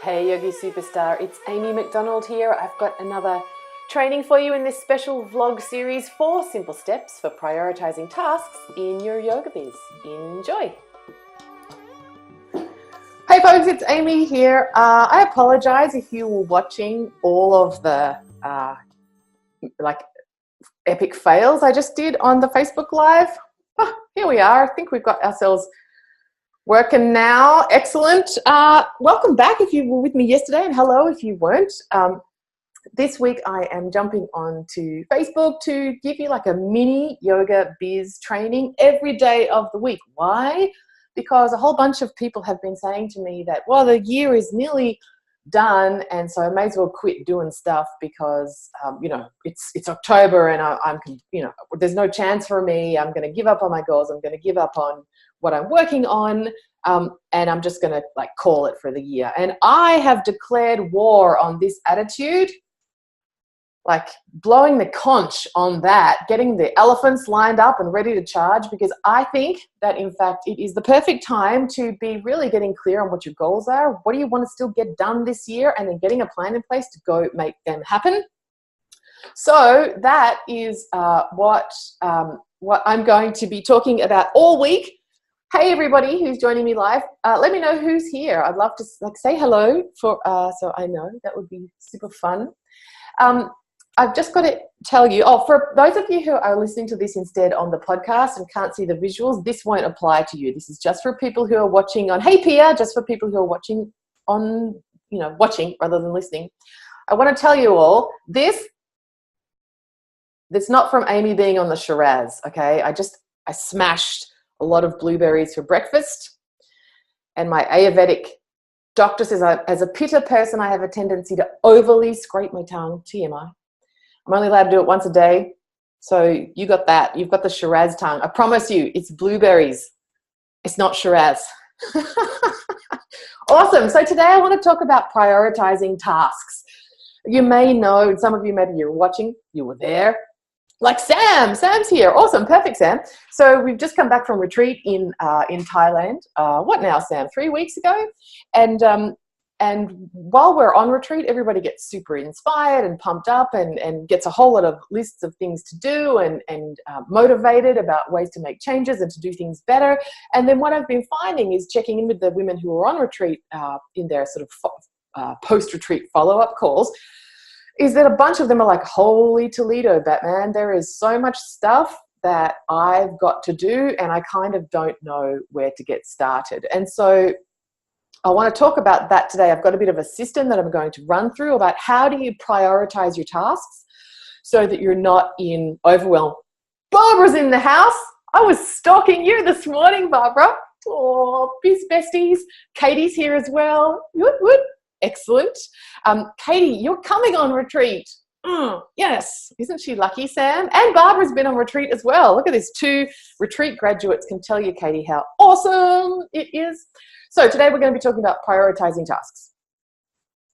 Hey Yogi Superstar, it's Amy McDonald here. I've got another training for you in this special vlog series, 4 simple steps for prioritizing tasks in your yoga biz. Enjoy. Hey folks, it's Amy here. I apologize if you were watching all of the epic fails I just did on the Facebook Live. Here we are. I think we've got ourselves working now. Excellent. Welcome back if you were with me yesterday, and hello if you weren't. This week I am jumping onto Facebook to give you like a mini yoga biz training every day of the week. Why? Because a whole bunch of people have been saying to me that, well, the year is nearly done, and so I may as well quit doing stuff because it's October and I'm there's no chance for me. I'm going to give up on my goals. I'm going to give up on what I'm working on, and I'm just going to call it for the year. And I have declared war on this attitude, blowing the conch on that, getting the elephants lined up and ready to charge, because I think that in fact it is the perfect time to be really getting clear on what your goals are. What do you want to still get done this year, and then getting a plan in place to go make them happen. So that is what I'm going to be talking about all week. Hey everybody who's joining me live, let me know who's here. I'd love to say hello so I know. That would be super fun. I've just got to tell you, for those of you who are listening to this instead on the podcast and can't see the visuals, this won't apply to you. This is just for people who are watching on Hey Pia, just for people who are watching on, watching rather than listening. I want to tell you all, that's not from Amy being on the Shiraz, okay? I smashed a lot of blueberries for breakfast, and my Ayurvedic doctor says as a pitta person, I have a tendency to overly scrape my tongue, TMI. I'm only allowed to do it once a day. So you got that. You've got the Shiraz tongue. I promise you, it's blueberries. It's not Shiraz. Awesome. So today I want to talk about prioritizing tasks. You may know, some of you, maybe you're watching, you were there. Like Sam's here. Awesome. Perfect, Sam. So we've just come back from retreat in Thailand. What now, Sam? 3 weeks ago. And while we're on retreat, everybody gets super inspired and pumped up and gets a whole lot of lists of things to do and motivated about ways to make changes and to do things better. And then what I've been finding is checking in with the women who are on retreat in their sort of post-retreat follow-up calls, is that a bunch of them are like, holy Toledo, Batman, there is so much stuff that I've got to do and I kind of don't know where to get started. And so I want to talk about that today. I've got a bit of a system that I'm going to run through about how do you prioritize your tasks so that you're not in overwhelm. Barbara's in the house. I was stalking you this morning, Barbara. Oh, biz besties. Katie's here as well. Woot. Excellent. Katie, you're coming on retreat. Yes. Isn't she lucky, Sam? And Barbara's been on retreat as well. Look at this. 2 retreat graduates can tell you, Katie, how awesome it is. So today we're going to be talking about prioritizing tasks.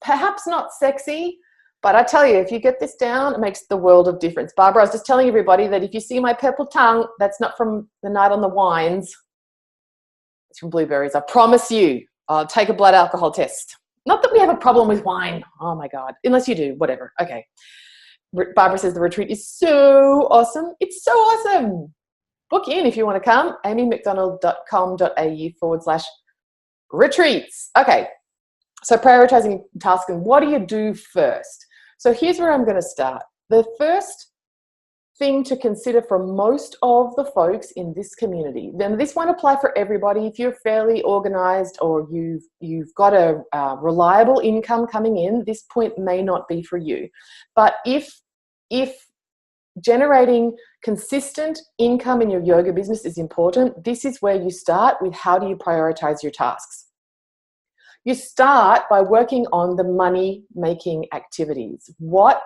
Perhaps not sexy, but I tell you, if you get this down, it makes the world of difference. Barbara, I was just telling everybody that if you see my purple tongue, that's not from the night on the wines. It's from blueberries. I promise you. I'll take a blood alcohol test. Not that we have a problem with wine. Oh my God. Unless you do, whatever. Okay. Barbara says the retreat is so awesome. It's so awesome. Book in if you want to come. amymcdonald.com.au/retreats. Okay. So prioritizing tasks, and what do you do first? So here's where I'm going to start. The first thing to consider for most of the folks in this community, then this won't apply for everybody. If you're fairly organized or you've got a reliable income coming in, this point may not be for you. But if generating consistent income in your yoga business is important, this is where you start with how do you prioritize your tasks. You start by working on the money-making activities. What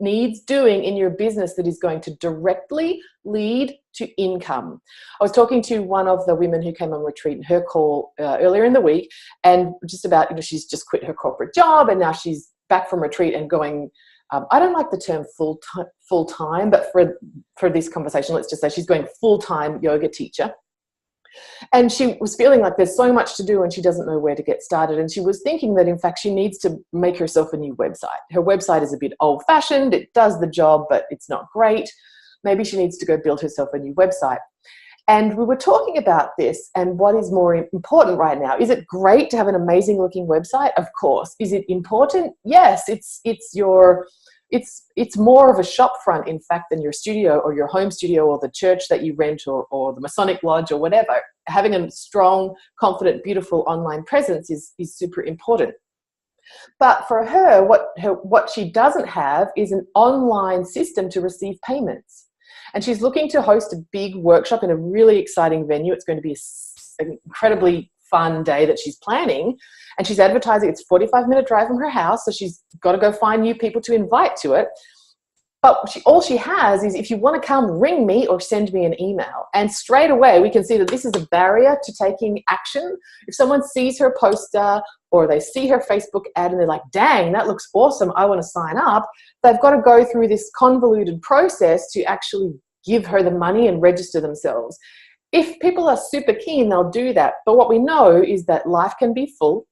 needs doing in your business that is going to directly lead to income? I was talking to one of the women who came on retreat in her call earlier in the week, and just about, she's just quit her corporate job and now she's back from retreat and going, I don't like the term full-time, but for this conversation, let's just say she's going full-time yoga teacher. And she was feeling like there's so much to do and she doesn't know where to get started. And she was thinking that, in fact, she needs to make herself a new website. Her website is a bit old-fashioned. It does the job, but it's not great. Maybe she needs to go build herself a new website. And we were talking about this and what is more important right now. Is it great to have an amazing looking website? Of course. Is it important? Yes. It's more of a shop front, in fact, than your studio or your home studio or the church that you rent or the Masonic Lodge or whatever. Having a strong, confident, beautiful online presence is super important. But for her, what she doesn't have is an online system to receive payments. And she's looking to host a big workshop in a really exciting venue. It's going to be an incredibly fun day that she's planning. And she's advertising. It's a 45-minute drive from her house. So she's got to go find new people to invite to it. But all she has is, if you want to come, ring me or send me an email. And straight away, we can see that this is a barrier to taking action. If someone sees her poster or they see her Facebook ad and they're like, dang, that looks awesome, I want to sign up, they've got to go through this convoluted process to actually give her the money and register themselves. If people are super keen, they'll do that. But what we know is that life can be full,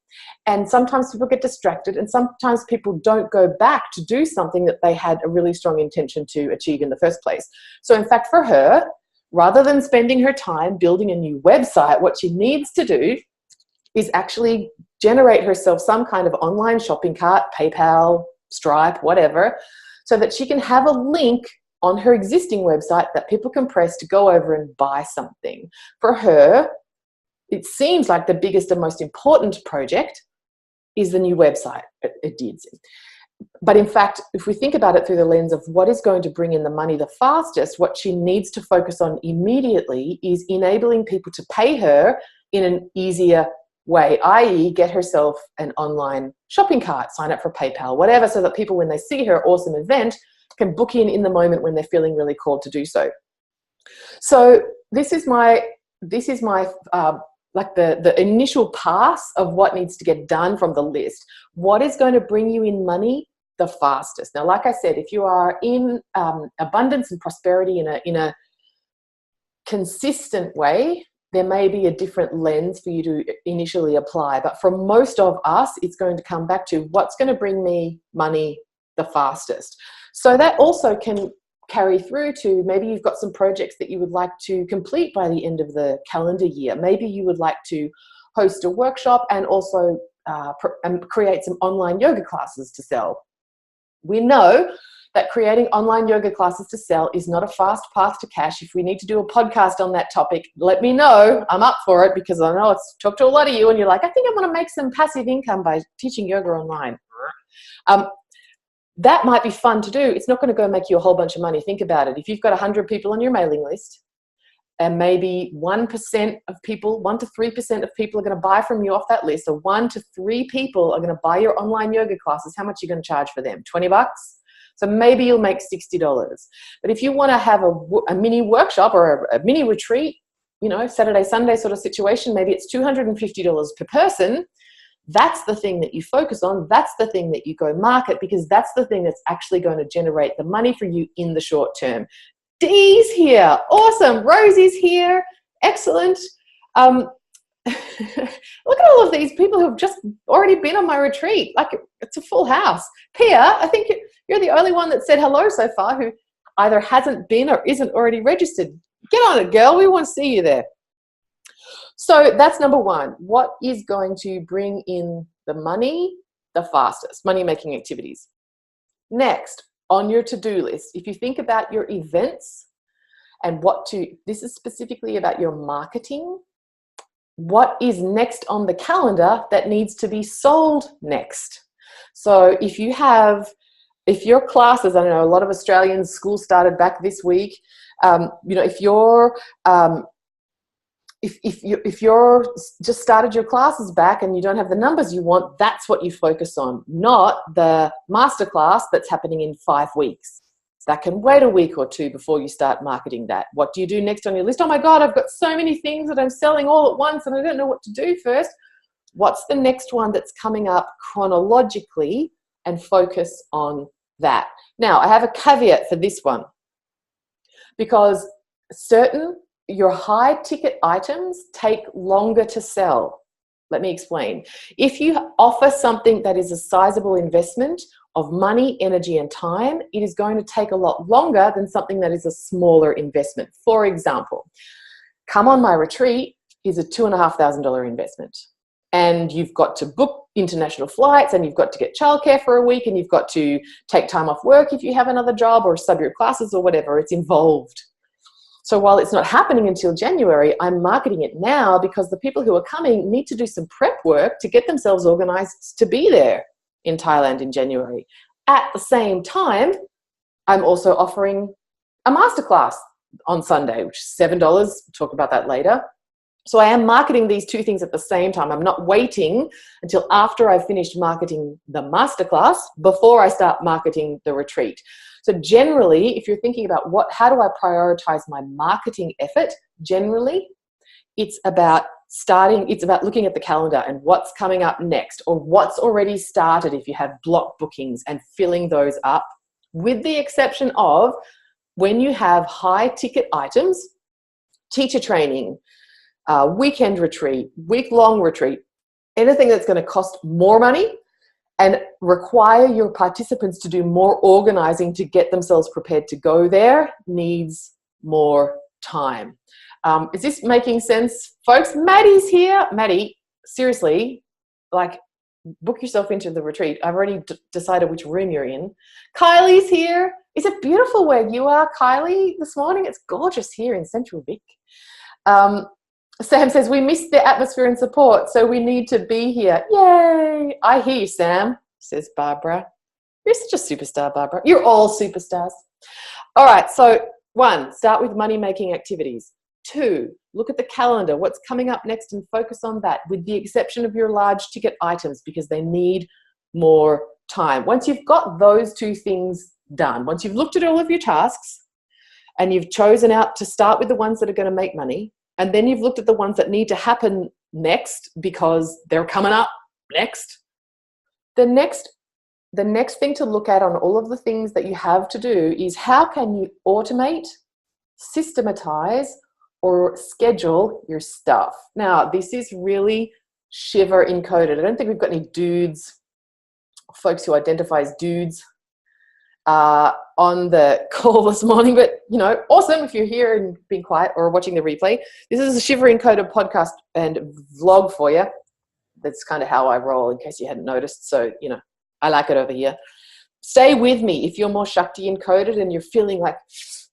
and sometimes people get distracted, and sometimes people don't go back to do something that they had a really strong intention to achieve in the first place. So in fact, for her, rather than spending her time building a new website, what she needs to do is actually generate herself some kind of online shopping cart, PayPal, Stripe, whatever, so that she can have a link on her existing website that people can press to go over and buy something. For her, it seems like the biggest and most important project is the new website. It did. But in fact, if we think about it through the lens of what is going to bring in the money the fastest, what she needs to focus on immediately is enabling people to pay her in an easier way, i.e. get herself an online shopping cart, sign up for PayPal, whatever, so that people, when they see her awesome event, can book in the moment when they're feeling really called to do so. So this is my like the initial pass of what needs to get done from the list. What is going to bring you in money the fastest? Now, like I said, if you are in abundance and prosperity in a consistent way, there may be a different lens for you to initially apply. But for most of us, it's going to come back to what's going to bring me money the fastest. So that also can carry through to, maybe you've got some projects that you would like to complete by the end of the calendar year. Maybe you would like to host a workshop and also create some online yoga classes to sell. We know that creating online yoga classes to sell is not a fast path to cash. If we need to do a podcast on that topic, let me know. I'm up for it, because I know it's talked to a lot of you and you're like, I think I want to make some passive income by teaching yoga online. That might be fun to do. It's not going to go make you a whole bunch of money. Think about it. If you've got 100 people on your mailing list, and maybe 1% of people, 1 to 3% of people are going to buy from you off that list, or 1 to 3 people are going to buy your online yoga classes, how much are you going to charge for them? $20? So maybe you'll make $60. But if you want to have a mini workshop or a mini retreat, you know, Saturday, Sunday sort of situation, maybe it's $250 per person. That's the thing that you focus on. That's the thing that you go market, because that's the thing that's actually going to generate the money for you in the short term. Dee's here. Awesome. Rosie's here. Excellent. Look at all of these people who've just already been on my retreat. Like, it's a full house. Pia, I think you're the only one that said hello so far who either hasn't been or isn't already registered. Get on it, girl. We want to see you there. So that's number one. What is going to bring in the money the fastest? Money-making activities. Next, on your to-do list, if you think about your events and this is specifically about your marketing, what is next on the calendar that needs to be sold next? So if your classes, I don't know, a lot of Australians, school started back this week. If you're just started your classes back and you don't have the numbers you want, that's what you focus on, not the masterclass that's happening in 5 weeks. That can wait a week or 2 before you start marketing that. What do you do next on your list? Oh my God, I've got so many things that I'm selling all at once and I don't know what to do first. What's the next one that's coming up chronologically, and focus on that. Now, I have a caveat for this one, because certain your high ticket items take longer to sell. Let me explain. If you offer something that is a sizable investment of money, energy, and time, it is going to take a lot longer than something that is a smaller investment. For example, come on my retreat is a $2,500 investment. And you've got to book international flights, and you've got to get childcare for a week, and you've got to take time off work if you have another job, or sub your classes or whatever. It's involved. So while it's not happening until January, I'm marketing it now because the people who are coming need to do some prep work to get themselves organized to be there in Thailand in January. At the same time, I'm also offering a masterclass on Sunday, which is $7. We'll talk about that later. So I am marketing these two things at the same time. I'm not waiting until after I've finished marketing the masterclass before I start marketing the retreat. So generally, if you're thinking about how do I prioritize my marketing effort, generally, it's about looking at the calendar and what's coming up next, or what's already started if you have block bookings, and filling those up, with the exception of when you have high ticket items, teacher training, weekend retreat, week-long retreat, anything that's going to cost more money and require your participants to do more organizing to get themselves prepared to go there needs more time. Is this making sense, folks? Maddie's here. Maddie, seriously, like, book yourself into the retreat. I've already decided which room you're in. Kylie's here. Is it beautiful where you are, Kylie, this morning? It's gorgeous here in Central Vic. Sam says, we missed the atmosphere and support, so we need to be here. Yay! I hear you, Sam, says Barbara. You're such a superstar, Barbara. You're all superstars. All right, so 1, start with money-making activities. 2, look at the calendar, what's coming up next, and focus on that, with the exception of your large ticket items, because they need more time. Once you've got those 2 things done, once you've looked at all of your tasks and you've chosen out to start with the ones that are going to make money, and then you've looked at the ones that need to happen next because they're coming up next, the next thing to look at on all of the things that you have to do is how can you automate, systematize, or schedule your stuff. Now, this is really Shiver encoded. I don't think we've got any dudes, folks who identify as dudes, on the call this morning, but awesome if you're here and being quiet or watching the replay. This is a Shiver Encoded podcast and vlog for you. That's kind of how I roll, in case you hadn't noticed. So, I like it over here. Stay with me if you're more Shakti encoded and you're feeling like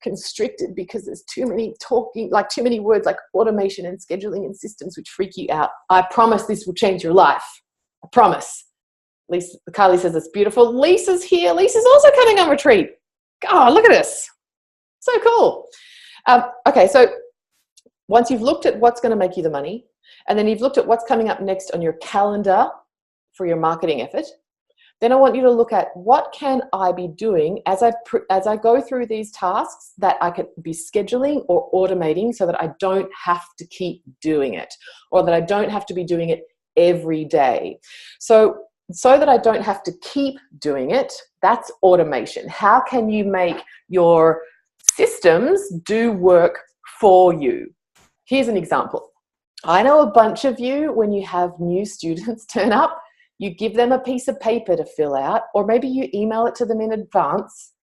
constricted because there's too many words like automation and scheduling and systems which freak you out. I promise this will change your life. I promise. Lisa, Kylie says it's beautiful. Lisa's here. Lisa's also coming on retreat. God, look at this. So cool. Okay, so once you've looked at what's going to make you the money, and then you've looked at what's coming up next on your calendar for your marketing effort, then I want you to look at what can I be doing as I go through these tasks that I could be scheduling or automating so that I don't have to keep doing it, or that I don't have to be doing it every day. So that I don't have to keep doing it, that's automation. How can you make your systems do work for you? Here's an example. I know a bunch of you, when you have new students turn up, you give them a piece of paper to fill out, or maybe you email it to them in advance,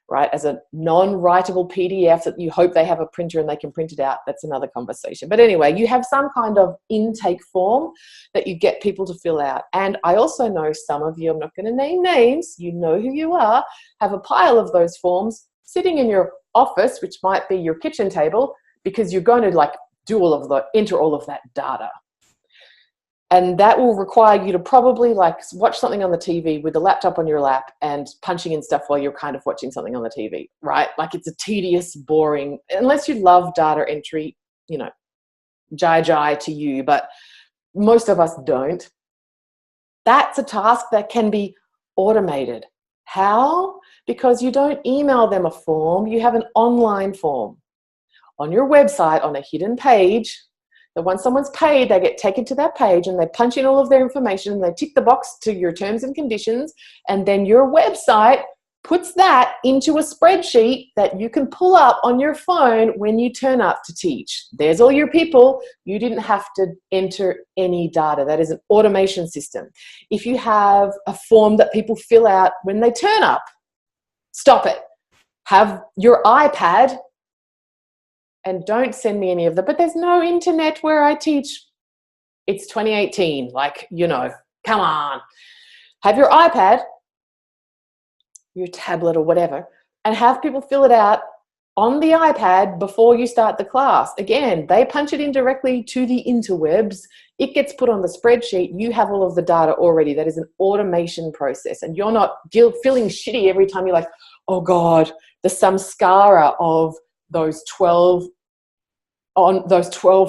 right, as a non-writable PDF that you hope they have a printer and they can print it out. That's another conversation. But anyway, you have some kind of intake form that you get people to fill out. And I also know some of you, I'm not going to name names, you know who you are, have a pile of those forms sitting in your office, which might be your kitchen table, because you're going to enter all of that data. And that will require you to probably watch something on the TV with the laptop on your lap and punching in stuff while you're kind of watching something on the TV, right? Like, it's a tedious, boring, unless you love data entry, jai to you, but most of us don't. That's a task that can be automated. How? Because you don't email them a form, you have an online form on your website on a hidden page. So once someone's paid, they get taken to that page and they punch in all of their information and they tick the box to your terms and conditions, and then your website puts that into a spreadsheet that you can pull up on your phone when you turn up to teach. There's all your people. You didn't have to enter any data. That is an automation system. If you have a form that people fill out when they turn up, stop it. Have your iPad, and don't send me any of them, but there's no internet where I teach. It's 2018, like, you know, come on. Have your iPad, your tablet or whatever, and have people fill it out on the iPad before you start the class. Again, they punch it in directly to the interwebs. It gets put on the spreadsheet. You have all of the data already. That is an automation process. And you're not feeling shitty every time you're like, oh God, the samskara of those 12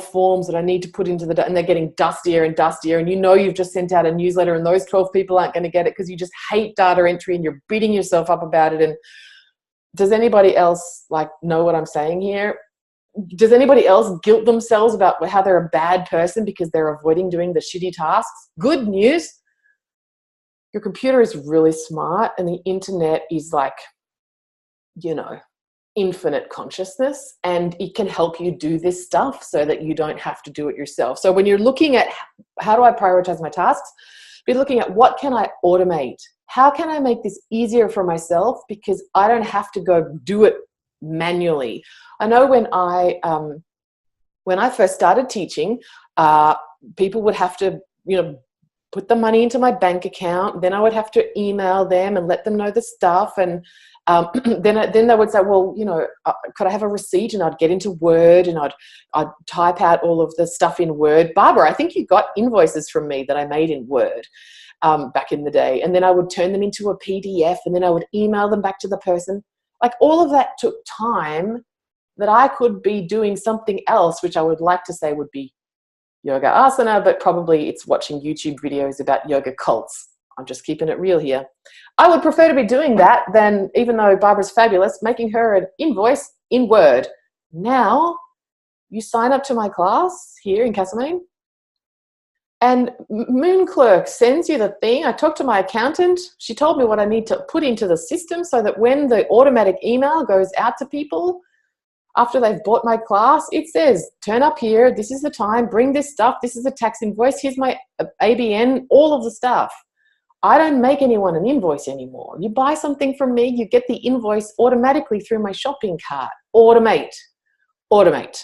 forms that I need to put into the, and they're getting dustier and dustier, and you know you've just sent out a newsletter and those 12 people aren't going to get it because you just hate data entry and you're beating yourself up about it. And does anybody else like know what I'm saying here? Does anybody else guilt themselves about how they're a bad person because they're avoiding doing the shitty tasks? Good news, your computer is really smart and the internet is like, you know, infinite consciousness, and it can help you do this stuff so that you don't have to do it yourself. So when you're looking at how do I prioritize my tasks, be looking at what can I automate? How can I make this easier for myself because I don't have to go do it manually? I know when I first started teaching, people would have to, you know, put the money into my bank account. Then I would have to email them and let them know the stuff. And then they would say, well, you know, could I have a receipt? And I'd get into Word and I'd type out all of the stuff in Word. Barbara, I think you got invoices from me that I made in Word back in the day. And then I would turn them into a PDF and then I would email them back to the person. Like all of that took time that I could be doing something else, which I would like to say would be yoga asana, but probably it's watching YouTube videos about yoga cults. I'm just keeping it real here. I would prefer to be doing that than, even though Barbara's fabulous, making her an invoice in Word. Now, you sign up to my class here in Castlemaine, and Moon Clerk sends you the thing. I talked to my accountant. She told me what I need to put into the system so that when the automatic email goes out to people after they've bought my class, it says, turn up here, this is the time, bring this stuff, this is a tax invoice, here's my ABN, all of the stuff. I don't make anyone an invoice anymore. You buy something from me, you get the invoice automatically through my shopping cart. Automate. Automate.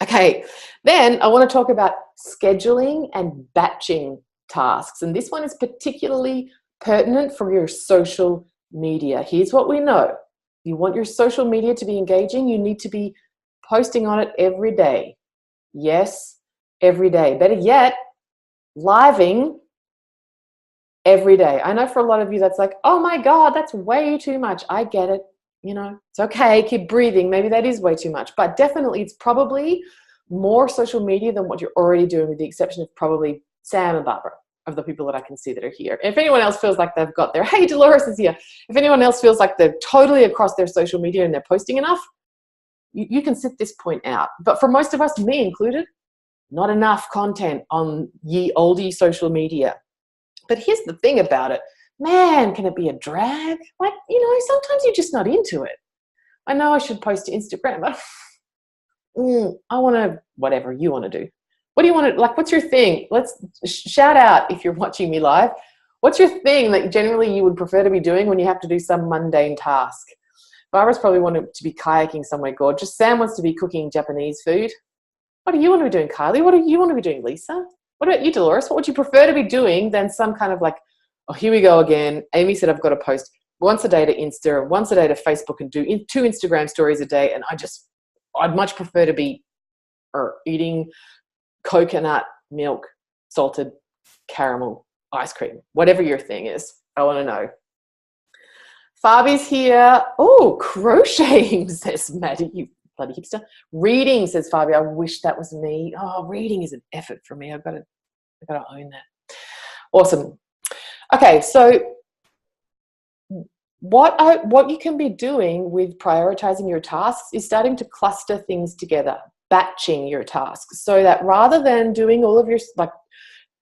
Okay, then I want to talk about scheduling and batching tasks. And this one is particularly pertinent for your social media. Here's what we know. You want your social media to be engaging, you need to be posting on it every day. Yes, every day. Better yet, living every day. I know for a lot of you that's like, oh my God, that's way too much. I get it. You know, it's okay. Keep breathing. Maybe that is way too much, but definitely it's probably more social media than what you're already doing, with the exception of probably Sam and Barbara, of the people that I can see that are here. If anyone else feels like they've got their, hey, Dolores is here. If anyone else feels like they're totally across their social media and they're posting enough, you can sit this point out. But for most of us, me included, not enough content on ye oldie social media. But here's the thing about it. Man, can it be a drag? Like, you know, sometimes you're just not into it. I know I should post to Instagram, but I want to, whatever you want to do. What do you want to, like, what's your thing? Let's shout out if you're watching me live. What's your thing that generally you would prefer to be doing when you have to do some mundane task? Barbara's probably wanted to be kayaking somewhere gorgeous. Sam wants to be cooking Japanese food. What do you want to be doing, Kylie? What do you want to be doing, Lisa? What about you, Dolores? What would you prefer to be doing than some kind of like, oh, here we go again. Amy said I've got to post once a day to Insta, once a day to Facebook, and do 2 Instagram stories a day. And I'd much prefer to be eating coconut milk, salted caramel ice cream, whatever your thing is. I want to know. Fabi's here. Oh, crocheting, says Maddie, you bloody hipster. Reading, says Fabi. I wish that was me. Oh, reading is an effort for me. I've got to own that. Awesome. Okay, so what you can be doing with prioritizing your tasks is starting to cluster things together, batching your tasks, so that rather than doing all of your, like,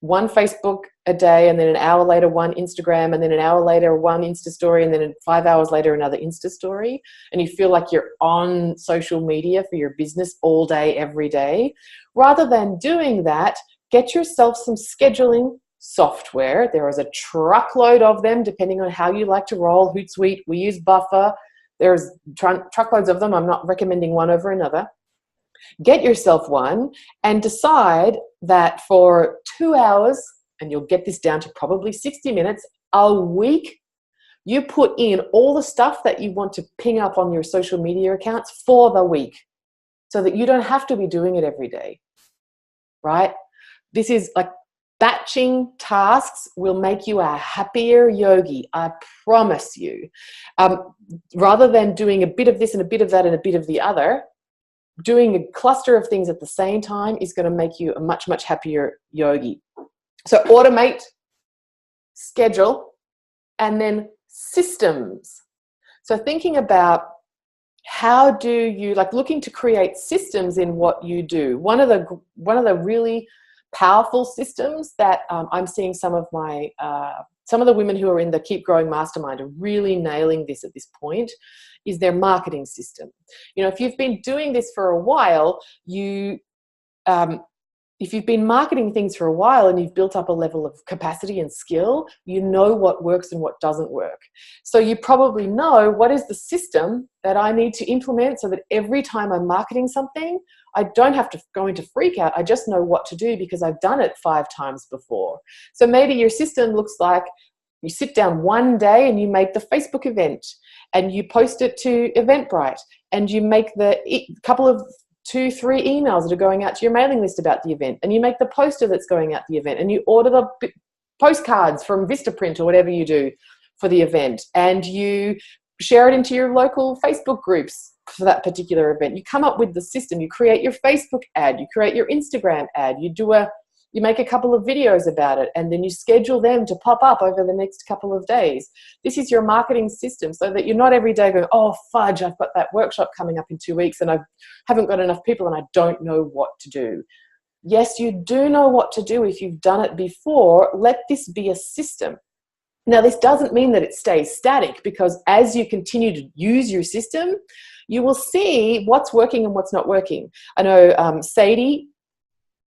one Facebook a day, and then an hour later one Instagram, and then an hour later one Insta story, and then 5 hours later another Insta story, and you feel like you're on social media for your business all day, every day, rather than doing that, get yourself some scheduling software. There is a truckload of them, depending on how you like to roll. Hootsuite, we use Buffer. There's truckloads of them. I'm not recommending one over another. Get yourself one and decide that for 2 hours, and you'll get this down to probably 60 minutes a week, you put in all the stuff that you want to ping up on your social media accounts for the week, so that you don't have to be doing it every day, right? This is like batching tasks will make you a happier yogi, I promise you. Rather than doing a bit of this and a bit of that and a bit of the other, doing a cluster of things at the same time is going to make you a much, much happier yogi. So automate, schedule, and then systems. So thinking about how do you, like, looking to create systems in what you do. One of the really powerful systems that I'm seeing some of the women who are in the Keep Growing Mastermind are really nailing this at this point is their marketing system. You know, if you've been doing this for a while, if you've been marketing things for a while and you've built up a level of capacity and skill, you know what works and what doesn't work. So you probably know what is the system that I need to implement so that every time I'm marketing something, I don't have to go into freak out. I just know what to do because I've done it 5 times before. So maybe your system looks like you sit down one day and you make the Facebook event and you post it to Eventbrite and you make the couple of 2-3 emails that are going out to your mailing list about the event, and you make the poster that's going out to the event, and you order the postcards from Vistaprint or whatever you do for the event, and you share it into your local Facebook groups for that particular event. You come up with the system, you create your Facebook ad, you create your Instagram ad, you make a couple of videos about it, and then you schedule them to pop up over the next couple of days. This is your marketing system, so that you're not every day going, oh, fudge, I've got that workshop coming up in 2 weeks and I haven't got enough people and I don't know what to do. Yes, you do know what to do if you've done it before. Let this be a system. Now, this doesn't mean that it stays static, because as you continue to use your system, you will see what's working and what's not working. I know Sadie,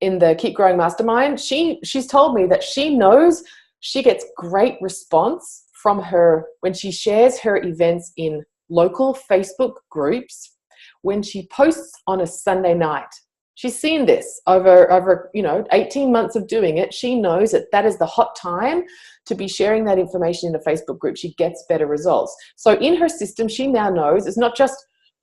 in the Keep Growing Mastermind, she's told me that she knows she gets great response from her when she shares her events in local Facebook groups when she posts on a Sunday night. She's seen this over 18 months of doing it. She knows that is the hot time to be sharing that information in a Facebook group. She gets better results. So in her system, she now knows it's not just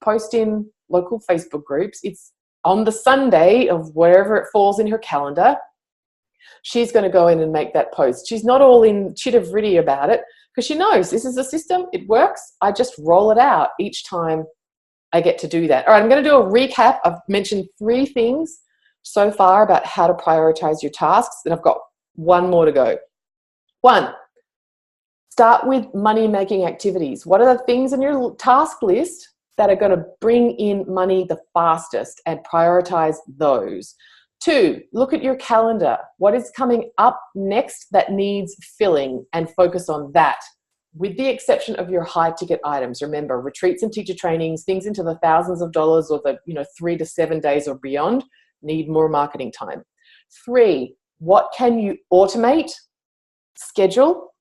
post in local Facebook groups, it's on the Sunday of wherever it falls in her calendar, she's going to go in and make that post. She's not all in chitty-gritty about it because she knows this is a system. It works. I just roll it out each time I get to do that. All right, I'm going to do a recap. I've mentioned 3 things so far about how to prioritize your tasks, and I've got 1 more to go. 1, start with money-making activities. What are the things on your task list that are going to bring in money the fastest, and prioritize those? 2, look at your calendar. What is coming up next that needs filling, and focus on that, with the exception of your high ticket items. Remember, retreats and teacher trainings, things into the thousands of dollars or the 3 to 7 days or beyond, need more marketing time. 3, what can you automate, schedule,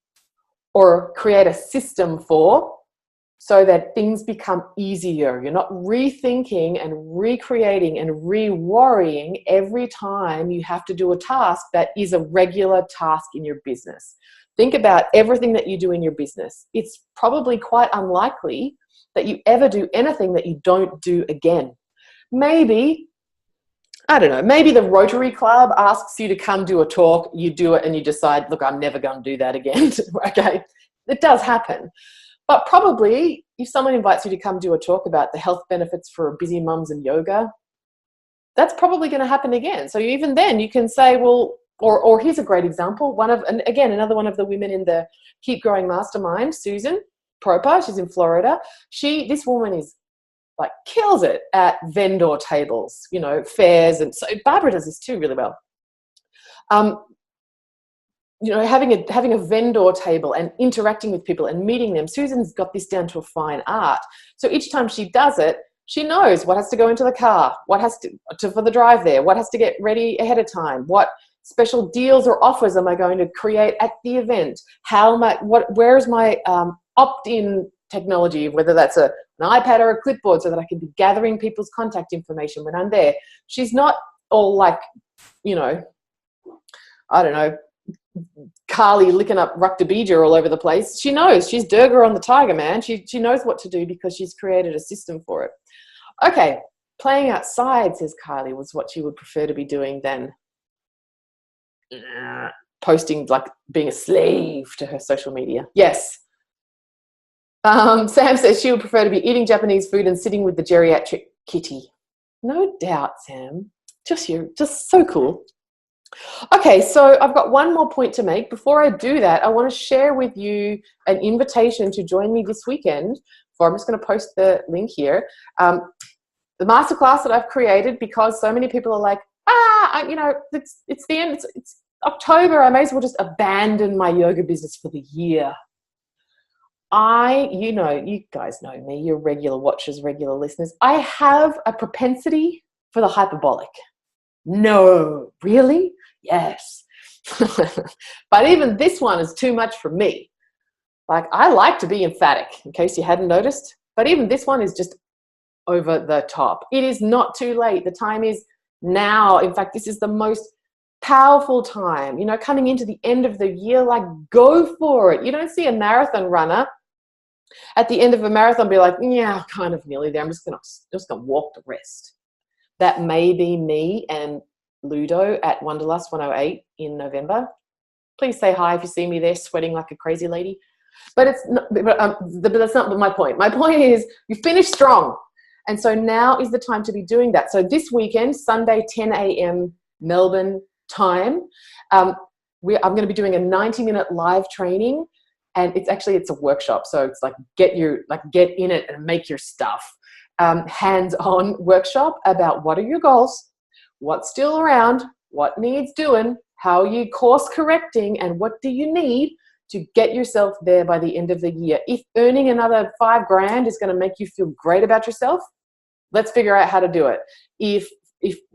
or create a system for, so that things become easier? You're not rethinking and recreating and re-worrying every time you have to do a task that is a regular task in your business. Think about everything that you do in your business. It's probably quite unlikely that you ever do anything that you don't do again. Maybe, I don't know, maybe the Rotary Club asks you to come do a talk, you do it and you decide, look, I'm never going to do that again. Okay, it does happen. But probably if someone invites you to come do a talk about the health benefits for busy mums and yoga, that's probably going to happen again. So even then you can say, well, or here's a great example. Another one of the women in the Keep Growing Mastermind, Susan Proper, she's in Florida. This woman is like kills it at vendor tables, fairs. And so Barbara does this too really well. you know, having a vendor table and interacting with people and meeting them. Susan's got this down to a fine art. So each time she does it, she knows what has to go into the car, what has to for the drive there, what has to get ready ahead of time, what special deals or offers am I going to create at the event, where's my opt-in technology, whether that's an iPad or a clipboard, so that I can be gathering people's contact information when I'm there. She's not all like, you know, I don't know, Carly licking up Ruktabija all over the place. She knows. She's Durga on the tiger, man. She knows what to do because she's created a system for it. Okay, playing outside, says Carly, was what she would prefer to be doing than posting, like being a slave to her social media. Yes. Sam says she would prefer to be eating Japanese food and sitting with the geriatric kitty. No doubt, Sam. Just so cool. Okay, so I've got one more point to make. Before I do that, I want to share with you an invitation to join me this weekend. I'm just going to post the link here. The masterclass that I've created, because so many people are like, you know, it's the end. It's October. I may as well just abandon my yoga business for the year. You know, you guys know me, you're regular watchers, regular listeners. I have a propensity for the hyperbolic. No, really? Yes. But even this one is too much for me. Like, I like to be emphatic, in case you hadn't noticed. But even this one is just over the top. It is not too late. The time is now. In fact, this is the most powerful time. You know, coming into the end of the year, like, go for it. You don't see a marathon runner at the end of a marathon be like, yeah, I'm kind of nearly there. I'm just gonna walk the rest. That may be me and Ludo at Wanderlust 108 in November. Please say hi if you see me there sweating like a crazy lady. But it's not, but that's not my point. My point is you finish strong. And so now is the time to be doing that. So this weekend, Sunday, 10 a.m. Melbourne time, I'm going to be doing a 90-minute live training. And it's a workshop. So it's like get in it and make your stuff. Hands-on workshop about what are your goals, what's still around, what needs doing, how are you course correcting, and what do you need to get yourself there by the end of the year. If earning another $5,000 is going to make you feel great about yourself, let's figure out how to do it. If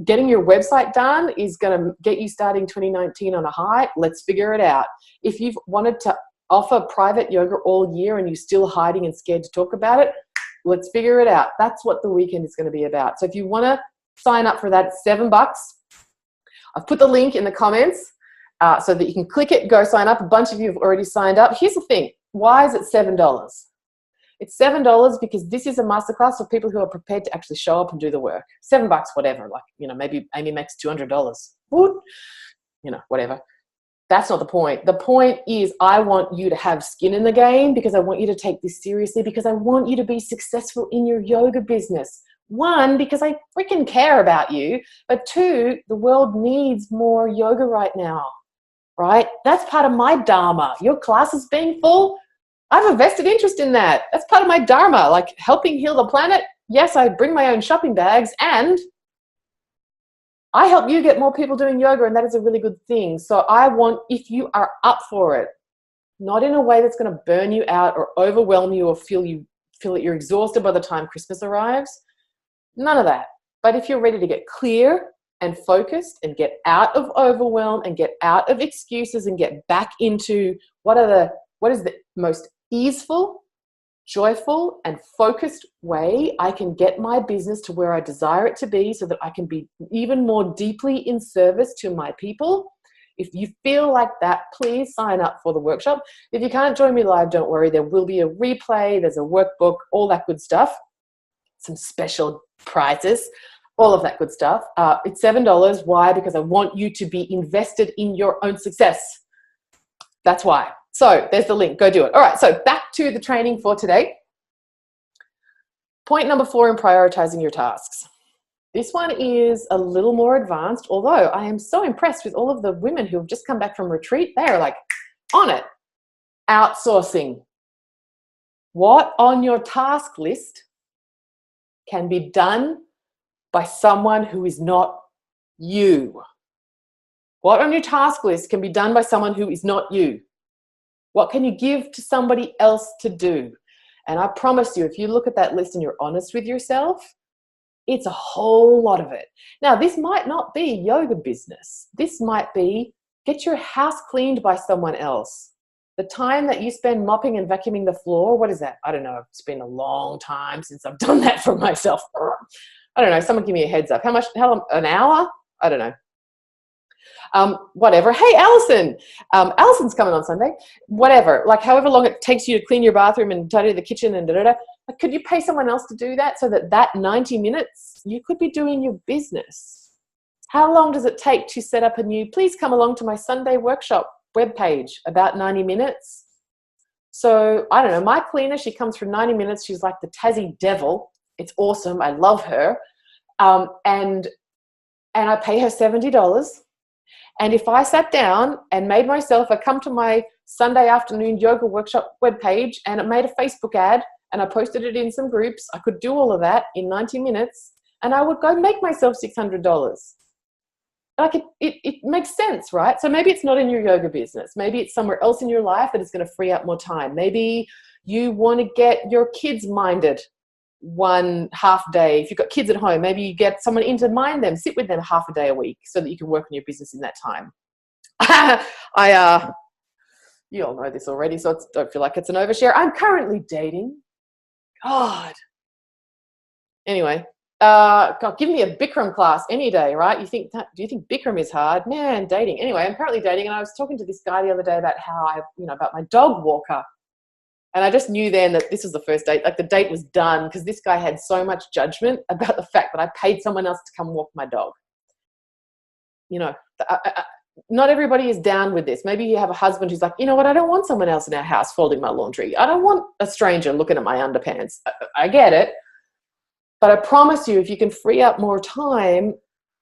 getting your website done is going to get you starting 2019 on a high, let's figure it out. If you've wanted to offer private yoga all year and you're still hiding and scared to talk about it, let's figure it out. That's what the weekend is going to be about. So if you want to sign up for that, it's $7. I've put the link in the comments so that you can click it, go sign up. A bunch of you have already signed up. Here's the thing. Why is it $7? It's $7 because this is a masterclass for people who are prepared to actually show up and do the work. $7, whatever. Like, you know, maybe Amy makes $200. Woot. You know, whatever. That's not the point. The point is I want you to have skin in the game because I want you to take this seriously, because I want you to be successful in your yoga business. One, because I freaking care about you. But two, the world needs more yoga right now, right? That's part of my dharma. Your class is being full. I have a vested interest in that. That's part of my dharma, like helping heal the planet. Yes, I bring my own shopping bags and I help you get more people doing yoga, and that is a really good thing. So I want, if you are up for it, not in a way that's going to burn you out or overwhelm you or feel that you're exhausted by the time Christmas arrives, none of that. But if you're ready to get clear and focused and get out of overwhelm and get out of excuses and get back into what is the most easeful, joyful, and focused way I can get my business to where I desire it to be so that I can be even more deeply in service to my people. If you feel like that, please sign up for the workshop. If you can't join me live, don't worry. There will be a replay. There's a workbook, all that good stuff. Some special prizes, all of that good stuff. It's $7. Why? Because I want you to be invested in your own success. That's why. So there's the link. Go do it. All right. So back to the training for today. Point number 4 in prioritizing your tasks. This one is a little more advanced, although I am so impressed with all of the women who have just come back from retreat. They are like on it. Outsourcing. What on your task list can be done by someone who is not you? What on your task list can be done by someone who is not you? What can you give to somebody else to do? And I promise you, if you look at that list and you're honest with yourself, it's a whole lot of it. Now, this might not be yoga business. This might be get your house cleaned by someone else. The time that you spend mopping and vacuuming the floor, what is that? I don't know. It's been a long time since I've done that for myself. I don't know. Someone give me a heads up. How long? An hour? I don't know. Whatever. Hey, Alison. Alison's coming on Sunday. Whatever. Like however long it takes you to clean your bathroom and tidy the kitchen and da-da-da. Like, could you pay someone else to do that so that 90 minutes you could be doing your business? How long does it take to set up a new, please come along to my Sunday workshop webpage? About 90 minutes. So I don't know. My cleaner, she comes for 90 minutes. She's like the Tassie devil. It's awesome. I love her. And I pay her $70. And if I sat down and made myself, I come to my Sunday afternoon yoga workshop webpage and it made a Facebook ad and I posted it in some groups, I could do all of that in 90 minutes and I would go make myself $600. Like it makes sense, right? So maybe it's not in your yoga business. Maybe it's somewhere else in your life that is going to free up more time. Maybe you want to get your kids minded one half day. If you've got kids at home, maybe you get someone in to mind them, sit with them half a day a week so that you can work on your business in that time. You all know this already, so don't feel like it's an overshare. I'm currently dating. God. Anyway, God, give me a Bikram class any day, right? Do you think Bikram is hard? Man, dating. Anyway, I'm currently dating, and I was talking to this guy the other day about about my dog walker. And I just knew then that this was the first date. Like the date was done because this guy had so much judgment about the fact that I paid someone else to come walk my dog. Not everybody is down with this. Maybe you have a husband who's like, you know what, I don't want someone else in our house folding my laundry. I don't want a stranger looking at my underpants. I get it. But I promise you, if you can free up more time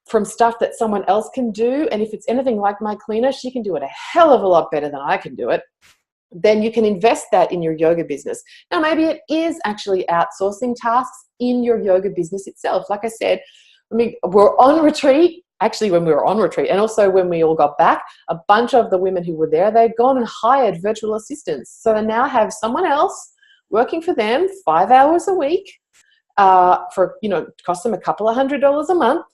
from stuff that someone else can do, and if it's anything like my cleaner, she can do it a hell of a lot better than I can do it, then you can invest that in your yoga business. Now, maybe it is actually outsourcing tasks in your yoga business itself. Like I said, we're on retreat. Actually, when we were on retreat and also when we all got back, a bunch of the women who were there, they'd gone and hired virtual assistants. So they now have someone else working for them 5 hours a week cost them a couple of $100 a month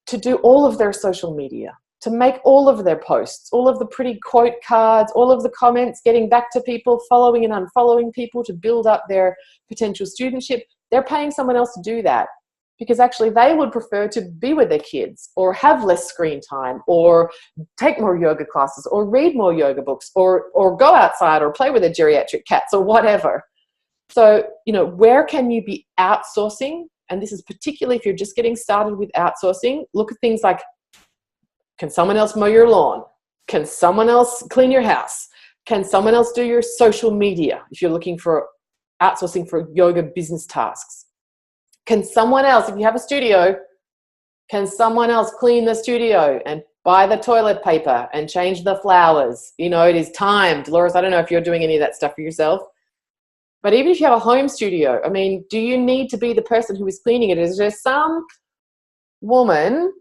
to do all of their social media, to make all of their posts, all of the pretty quote cards, all of the comments, getting back to people, following and unfollowing people to build up their potential studentship. They're paying someone else to do that because actually they would prefer to be with their kids or have less screen time or take more yoga classes or read more yoga books or go outside or play with their geriatric cats or whatever. So, where can you be outsourcing? And this is particularly if you're just getting started with outsourcing. Look at things like, can someone else mow your lawn? Can someone else clean your house? Can someone else do your social media if you're looking for outsourcing for yoga business tasks? Can someone else, if you have a studio, can someone else clean the studio and buy the toilet paper and change the flowers? It is time. Dolores, I don't know if you're doing any of that stuff for yourself. But even if you have a home studio, do you need to be the person who is cleaning it? Is there some woman?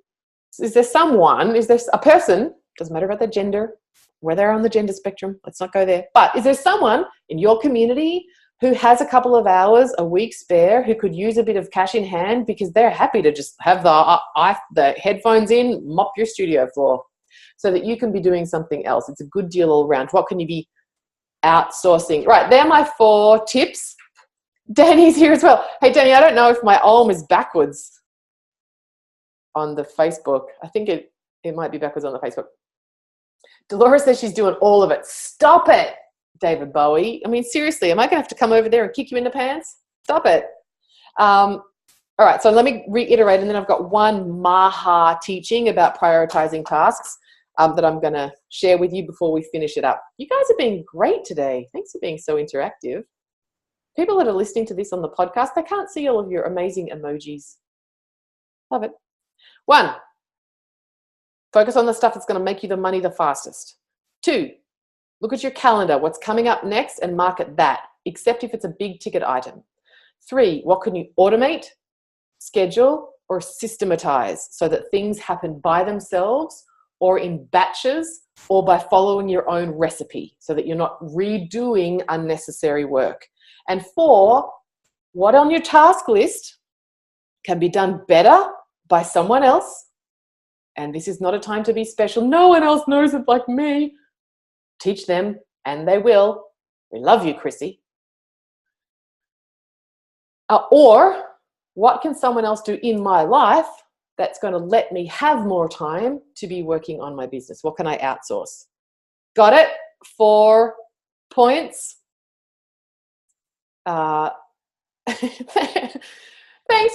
Is there someone? Is there a person? Doesn't matter about their gender, where they're on the gender spectrum. Let's not go there. But is there someone in your community who has a couple of hours a week spare who could use a bit of cash in hand because they're happy to just have the headphones in, mop your studio floor so that you can be doing something else? It's a good deal all around. What can you be outsourcing? Right, they're my 4 tips. Danny's here as well. Hey, Danny, I don't know if my arm is backwards on the Facebook. I think it might be backwards on the Facebook. Dolores says she's doing all of it. Stop it, David Bowie. Seriously, am I going to have to come over there and kick you in the pants? Stop it. All right, so let me reiterate, and then I've got one Maha teaching about prioritizing tasks that I'm going to share with you before we finish it up. You guys have been great today. Thanks for being so interactive. People that are listening to this on the podcast, they can't see all of your amazing emojis. Love it. 1, focus on the stuff that's going to make you the money the fastest. 2, look at your calendar, what's coming up next, and market that, except if it's a big ticket item. 3, what can you automate, schedule, or systematize so that things happen by themselves or in batches, or by following your own recipe so that you're not redoing unnecessary work. And 4, what on your task list can be done better by someone else? And this is not a time to be special. No one else knows it like me. Teach them, and they will. We love you, Chrissy. Or what can someone else do in my life that's going to let me have more time to be working on my business? What can I outsource? Got it? 4 points. Thanks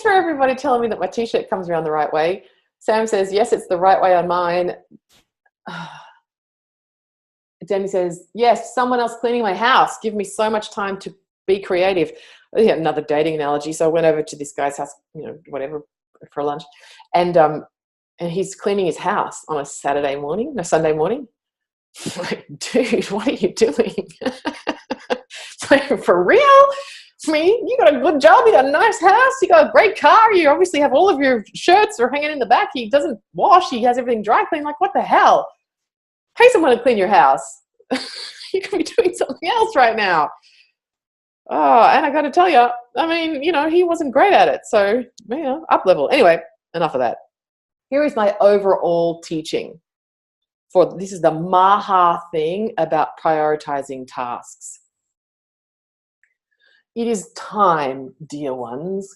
for everybody telling me that my t-shirt comes around the right way. Sam says, yes, it's the right way on mine. Demi says, yes, someone else cleaning my house. Give me so much time to be creative. Yeah, another dating analogy. So I went over to this guy's house, whatever, for lunch. And he's cleaning his house on a Sunday morning. Like, dude, what are you doing? Like, for real? I mean, you got a good job, you got a nice house, you got a great car, you obviously have all of your shirts are hanging in the back, he doesn't wash, he has everything dry clean. Like, what the hell? Pay someone to clean your house. You could be doing something else right now. Oh, and I got to tell you, I mean, he wasn't great at it. So, up level. Anyway, enough of that. Here is my overall teaching. This is the Maha thing about prioritizing tasks. It is time, dear ones,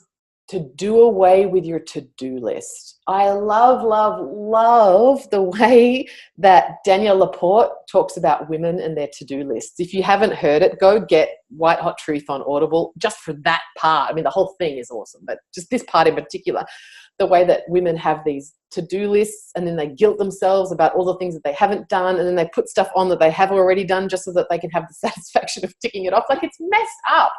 to do away with your to-do list. I love, love, love the way that Danielle Laporte talks about women and their to-do lists. If you haven't heard it, go get White Hot Truth on Audible just for that part. I mean, the whole thing is awesome, but just this part in particular, the way that women have these to-do lists and then they guilt themselves about all the things that they haven't done, and then they put stuff on that they have already done just so that they can have the satisfaction of ticking it off. Like, it's messed up.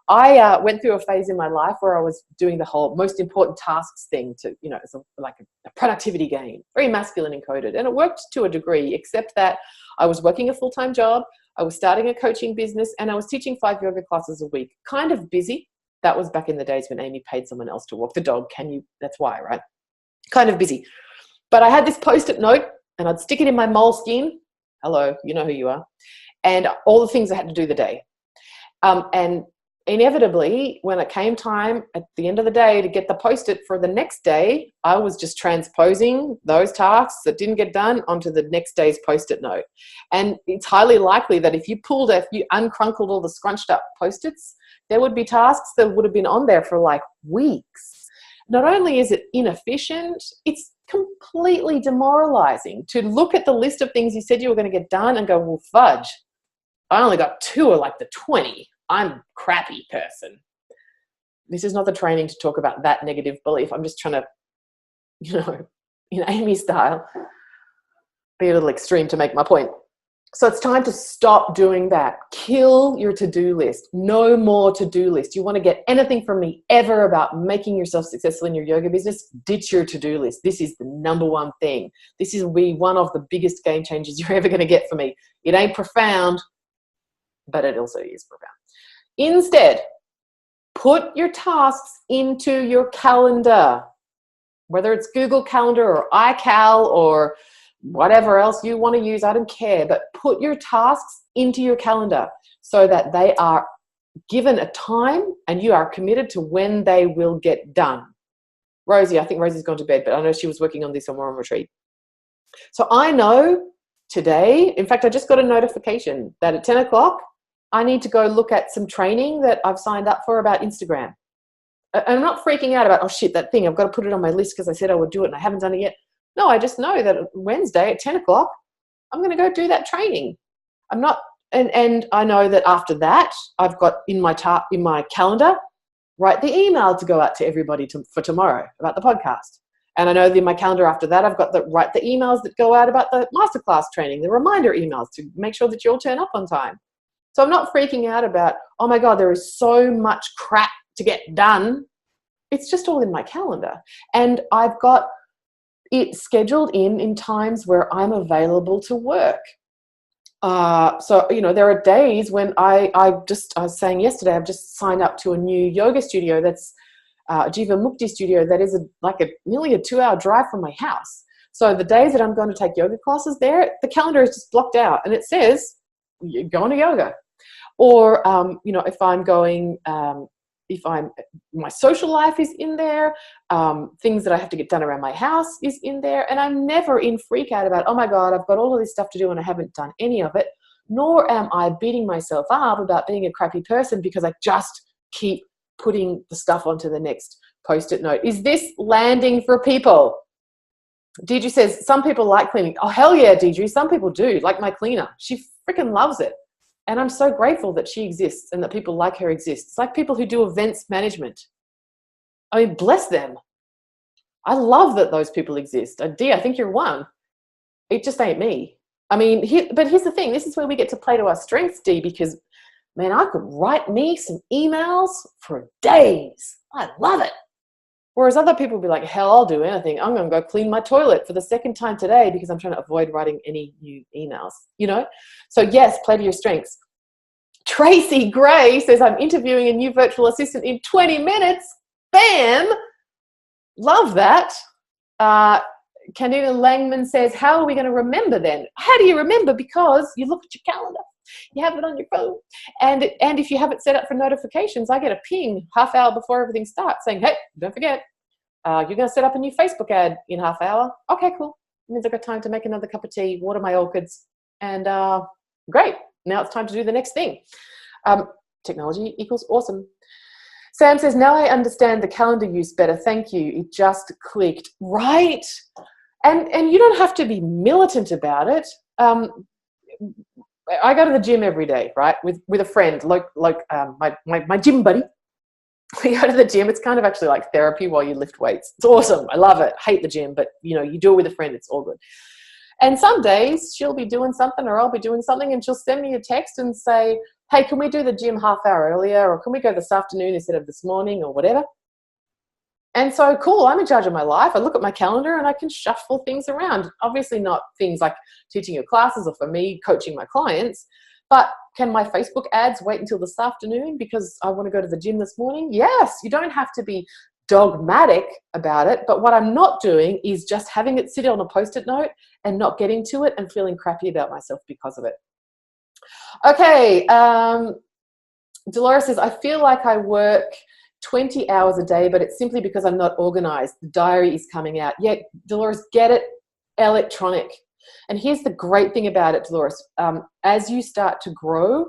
I went through a phase in my life where I was doing the whole most important tasks thing to, it's like a productivity game, very masculine encoded. And it worked to a degree, except that I was working a full-time job, I was starting a coaching business, and I was teaching 5 yoga classes a week. Kind of busy. That was back in the days when Amy paid someone else to walk the dog. That's why, right? Kind of busy. But I had this Post-it note, and I'd stick it in my moleskin. Hello, you know who you are. And all the things I had to do the day. And inevitably, when it came time at the end of the day to get the Post-it for the next day, I was just transposing those tasks that didn't get done onto the next day's Post-it note. And it's highly likely that if you uncrunkled all the scrunched up Post-its, there would be tasks that would have been on there for like weeks. Not only is it inefficient, it's completely demoralizing to look at the list of things you said you were going to get done and go, well, fudge, I only got 2 of like the 20. I'm a crappy person. This is not the training to talk about that negative belief. I'm just trying to, in Amy style, be a little extreme to make my point. So it's time to stop doing that. Kill your to-do list. No more to-do list. You want to get anything from me ever about making yourself successful in your yoga business? Ditch your to-do list. This is the number one thing. This will be one of the biggest game changers you're ever going to get from me. It ain't profound, but it also is profound. Instead, put your tasks into your calendar, whether it's Google Calendar or iCal or whatever else you want to use, I don't care, but put your tasks into your calendar so that they are given a time and you are committed to when they will get done. Rosie, I think Rosie's gone to bed, but I know she was working on this on Warren Retreat. So I know today, in fact, I just got a notification that at 10 o'clock, I need to go look at some training that I've signed up for about Instagram. And I'm not freaking out about, oh shit, that thing, I've got to put it on my list because I said I would do it and I haven't done it yet. No, I just know that Wednesday at 10 o'clock, I'm going to go do that training. I'm not, and I know that after that, I've got in my calendar, write the email to go out to everybody for tomorrow about the podcast. And I know that in my calendar after that, I've got write the emails that go out about the Masterclass training, the reminder emails to make sure that you all turn up on time. So I'm not freaking out about, oh my God, there is so much crap to get done. It's just all in my calendar. And I've got it scheduled in times where I'm available to work. So, there are days when I was saying yesterday, I've just signed up to a new yoga studio that's Jiva Mukti studio that is nearly a 2-hour drive from my house. So the days that I'm going to take yoga classes there, the calendar is just blocked out and it says, you're going to yoga. Or, you know, if I'm going, my social life is in there, things that I have to get done around my house is in there, and I'm never in freak out about, oh my God, I've got all of this stuff to do and I haven't done any of it, nor am I beating myself up about being a crappy person because I just keep putting the stuff onto the next post-it note. Is this landing for people? Deidre says, some people like cleaning. Oh, hell yeah, Deidre. Some people do, like my cleaner. She freaking loves it. And I'm so grateful that she exists and that people like her exist. It's like people who do events management. I mean, bless them. I love that those people exist. Dee, I think you're one. It just ain't me. I mean, but here's the thing. This is where we get to play to our strengths, Dee, because, man, I could write me some emails for days. I love it. Whereas other people will be like, hell, I'll do anything. I'm going to go clean my toilet for the second time today because I'm trying to avoid writing any new emails, you know? So yes, play to your strengths. Tracy Gray says, I'm interviewing a new virtual assistant in 20 minutes. Bam! Love that. Candida Langman says, how are we going to remember then? How do you remember? Because you look at your calendar. You have it on your phone. And if you have it set up for notifications, I get a ping half hour before everything starts saying, hey, don't forget, you're going to set up a new Facebook ad in half hour. Okay, cool. It means I've got time to make another cup of tea, water my orchids, and great. Now it's time to do the next thing. Technology equals awesome. Sam says, now I understand the calendar use better. Thank you. It just clicked. Right? And you don't have to be militant about it. I go to the gym every day, right, with a friend, like my gym buddy. We go to the gym. It's kind of actually like therapy while you lift weights. It's awesome. I love it. Hate the gym, but, you know, you do it with a friend. It's all good. And some days she'll be doing something or I'll be doing something and she'll send me a text and say, hey, can we do the gym half hour earlier, or can we go this afternoon instead of this morning, or whatever? And so, cool, I'm in charge of my life. I look at my calendar and I can shuffle things around. Obviously not things like teaching your classes or for me coaching my clients, but can my Facebook ads wait until this afternoon because I want to go to the gym this morning? Yes, you don't have to be dogmatic about it, but what I'm not doing is just having it sit on a post-it note and not getting to it and feeling crappy about myself because of it. Okay, Dolores says, I feel like I work 20 hours a day, but it's simply because I'm not organized. The diary is coming out. Yeah, Dolores, get it electronic. And here's the great thing about it, Dolores. As you start to grow,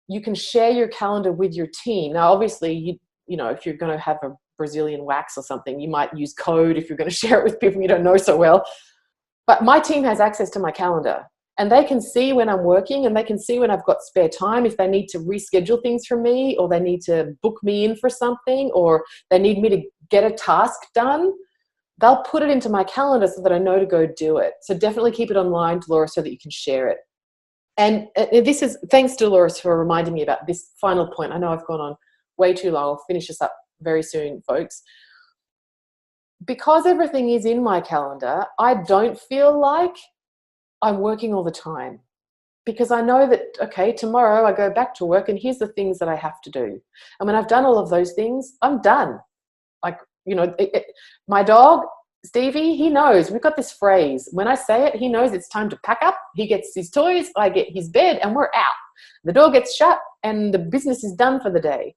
you can share your calendar with your team. Now, obviously, you know, if you're going to have a Brazilian wax or something, you might use code if you're going to share it with people you don't know so well. But my team has access to my calendar. And they can see when I'm working, and they can see when I've got spare time, if they need to reschedule things for me, or they need to book me in for something, or they need me to get a task done. They'll put it into my calendar so that I know to go do it. So definitely keep it online, Dolores, so that you can share it. And this is, thanks, Dolores, for reminding me about this final point. I know I've gone on way too long. I'll finish this up very soon, folks. Because everything is in my calendar, I don't feel like I'm working all the time, because I know that, okay, tomorrow I go back to work and here's the things that I have to do. And when I've done all of those things, I'm done. Like, you know, my dog, Stevie, he knows. We've got this phrase. When I say it, he knows it's time to pack up. He gets his toys, I get his bed, and we're out. The door gets shut and the business is done for the day.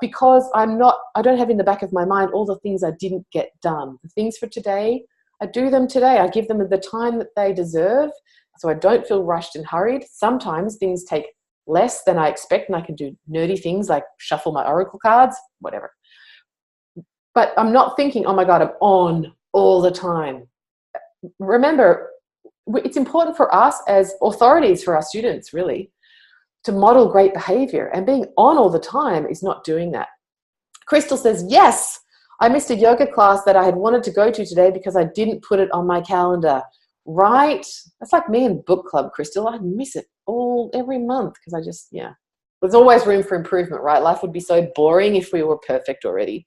Because I don't have in the back of my mind all the things I didn't get done. The things for today, I do them today. I give them the time that they deserve, so I don't feel rushed and hurried. Sometimes things take less than I expect, and I can do nerdy things like shuffle my oracle cards, whatever. But I'm not thinking, oh my God, I'm on all the time. Remember, it's important for us as authorities for our students, really, to model great behavior, and being on all the time is not doing that. Crystal says, yes, I missed a yoga class that I had wanted to go to today because I didn't put it on my calendar. Right? That's like me in book club, Crystal. I miss it every month because I just, yeah. There's always room for improvement, right? Life would be so boring if we were perfect already.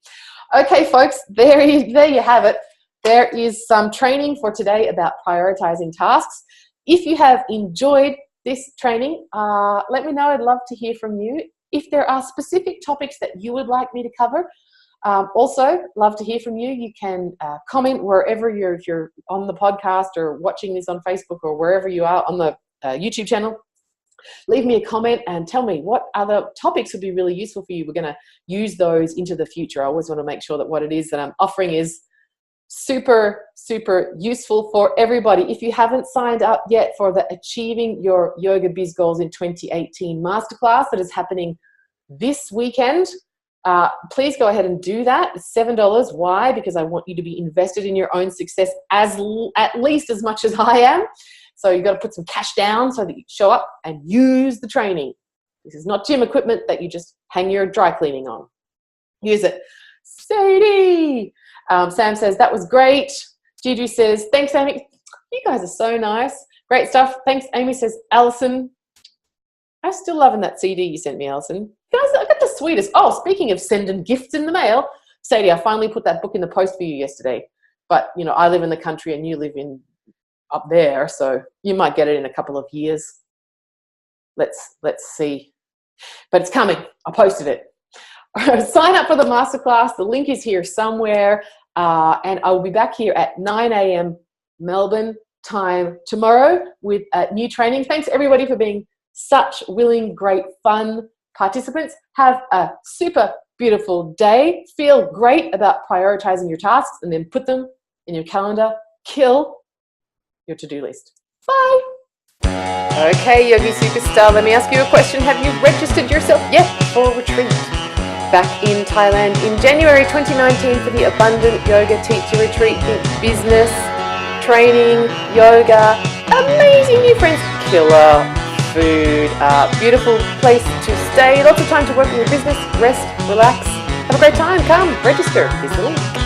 Okay, folks, there you have it. There is some training for today about prioritizing tasks. If you have enjoyed this training, let me know. I'd love to hear from you. If there are specific topics that you would like me to cover, Also, love to hear from you. You can comment wherever if you're on the podcast or watching this on Facebook or wherever you are on the YouTube channel. Leave me a comment and tell me what other topics would be really useful for you. We're going to use those into the future. I always want to make sure that what it is that I'm offering is super, super useful for everybody. If you haven't signed up yet for the Achieving Your Yoga Biz Goals in 2018 Masterclass that is happening this weekend, please go ahead and do that. It's $7. Why? Because I want you to be invested in your own success at least as much as I am. So you've got to put some cash down so that you show up and use the training. This is not gym equipment that you just hang your dry cleaning on. Use it. Sadie! Sam says, that was great. Gigi says, thanks, Amy. You guys are so nice. Great stuff. Thanks, Amy says, Alison. I'm still loving that CD you sent me, Alison. Guys, I got the sweetest. Oh, speaking of sending gifts in the mail, Sadie, I finally put that book in the post for you yesterday. But, you know, I live in the country and you live up there, so you might get it in a couple of years. Let's see. But it's coming. I posted it. Sign up for the masterclass. The link is here somewhere. And I will be back here at 9 a.m. Melbourne time tomorrow with new training. Thanks, everybody, for being such willing, great, fun participants. Have a super beautiful day. Feel great about prioritizing your tasks and then put them in your calendar. Kill your to-do list. Bye. Okay, Yogi Superstar, let me ask you a question. Have you registered yourself yet for retreat back in Thailand in January 2019 for the Abundant Yoga Teacher Retreat? Business, training, yoga, amazing new friends, killer food, beautiful place to stay, lots of time to work on your business, rest, relax, have a great time. Come, register. Here's the link.